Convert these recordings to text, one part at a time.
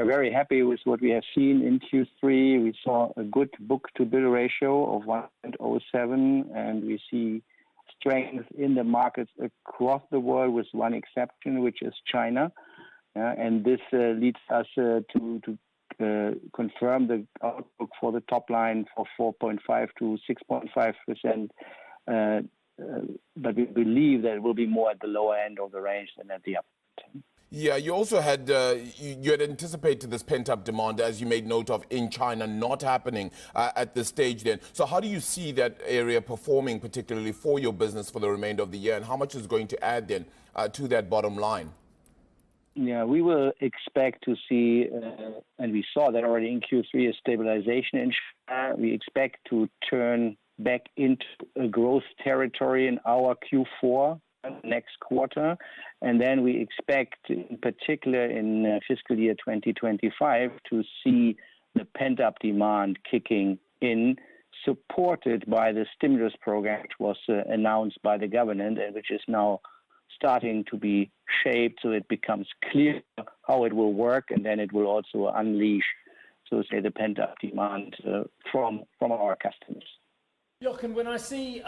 are very happy with what we have seen in Q3. We saw a good book-to-bill ratio of 1.07, and we see strength in the markets across the world with one exception, which is China. And this leads us to confirm the outlook for the top line for 4.5 to 6.5%. But we believe that it will be more at the lower end of the range than at the upper end. Yeah, you also had you had anticipated this pent-up demand, as you made note of, in China not happening at this stage then. So how do you see that area performing, particularly for your business for the remainder of the year, and how much is going to add then to that bottom line? Yeah, we will expect to see, and we saw that already in Q3, a stabilization in China. We expect to turn back into a growth territory in our Q4 next quarter. And then we expect, in particular in fiscal year 2025, to see the pent-up demand kicking in, supported by the stimulus program, which was announced by the government and which is now starting to be shaped so it becomes clear how it will work, and then it will also unleash, so to say, the pent-up demand from our customers. Jochen, when I see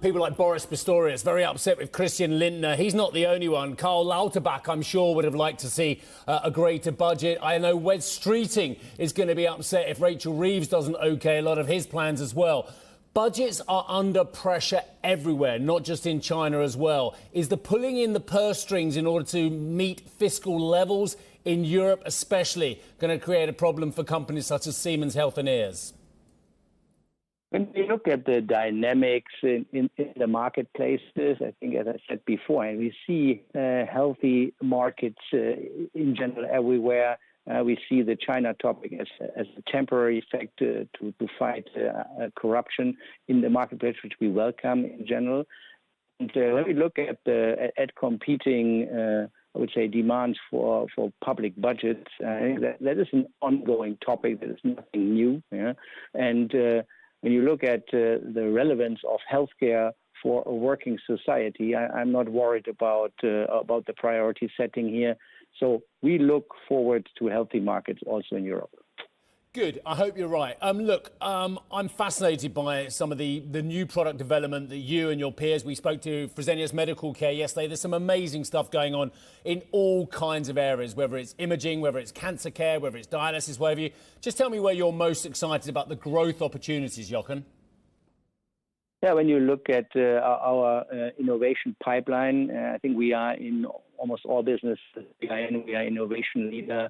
people like Boris Pistorius very upset with Christian Lindner, he's not the only one. Karl Lauterbach, I'm sure, would have liked to see a greater budget. I know Wes Streeting is going to be upset if Rachel Reeves doesn't okay a lot of his plans as well. Budgets are under pressure everywhere, not just in China as well. Is the pulling in the purse strings in order to meet fiscal levels in Europe especially going to create a problem for companies such as Siemens Healthineers? When we look at the dynamics in the marketplaces, I think, as I said before, and we see healthy markets in general everywhere. We see the China topic as a temporary effect to fight corruption in the marketplace, which we welcome in general. And when we look at competing, I would say, demands for public budgets, I think that is an ongoing topic. That is nothing new. Yeah? And when you look at the relevance of healthcare for a working society, I'm not worried about the priority setting here. So we look forward to healthy markets also in Europe. Good. I hope you're right. Look, I'm fascinated by some of the new product development that you and your peers, we spoke to Fresenius Medical Care yesterday. There's some amazing stuff going on in all kinds of areas, whether it's imaging, whether it's cancer care, whether it's dialysis, whatever you. Just tell me where you're most excited about the growth opportunities, Jochen. Yeah, when you look at our innovation pipeline, I think we are in almost all businesses we are innovation leader.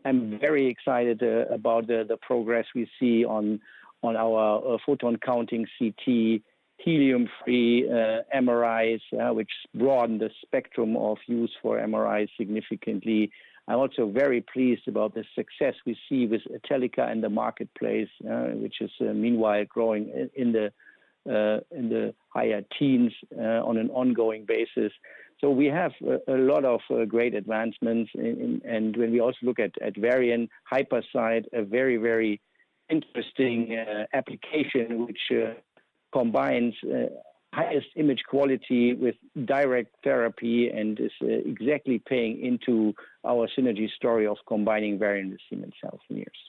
I'm very excited about the progress we see on our photon counting CT, helium-free MRIs, which broaden the spectrum of use for MRIs significantly. I'm also very pleased about the success we see with Italica in the marketplace, which is meanwhile growing in the higher teens on an ongoing basis. So we have a lot of great advancements, and when we also look at Varian Hyperside, a very, very interesting application which combines highest image quality with direct therapy and is exactly paying into our synergy story of combining Varian with Siemens Healthineers.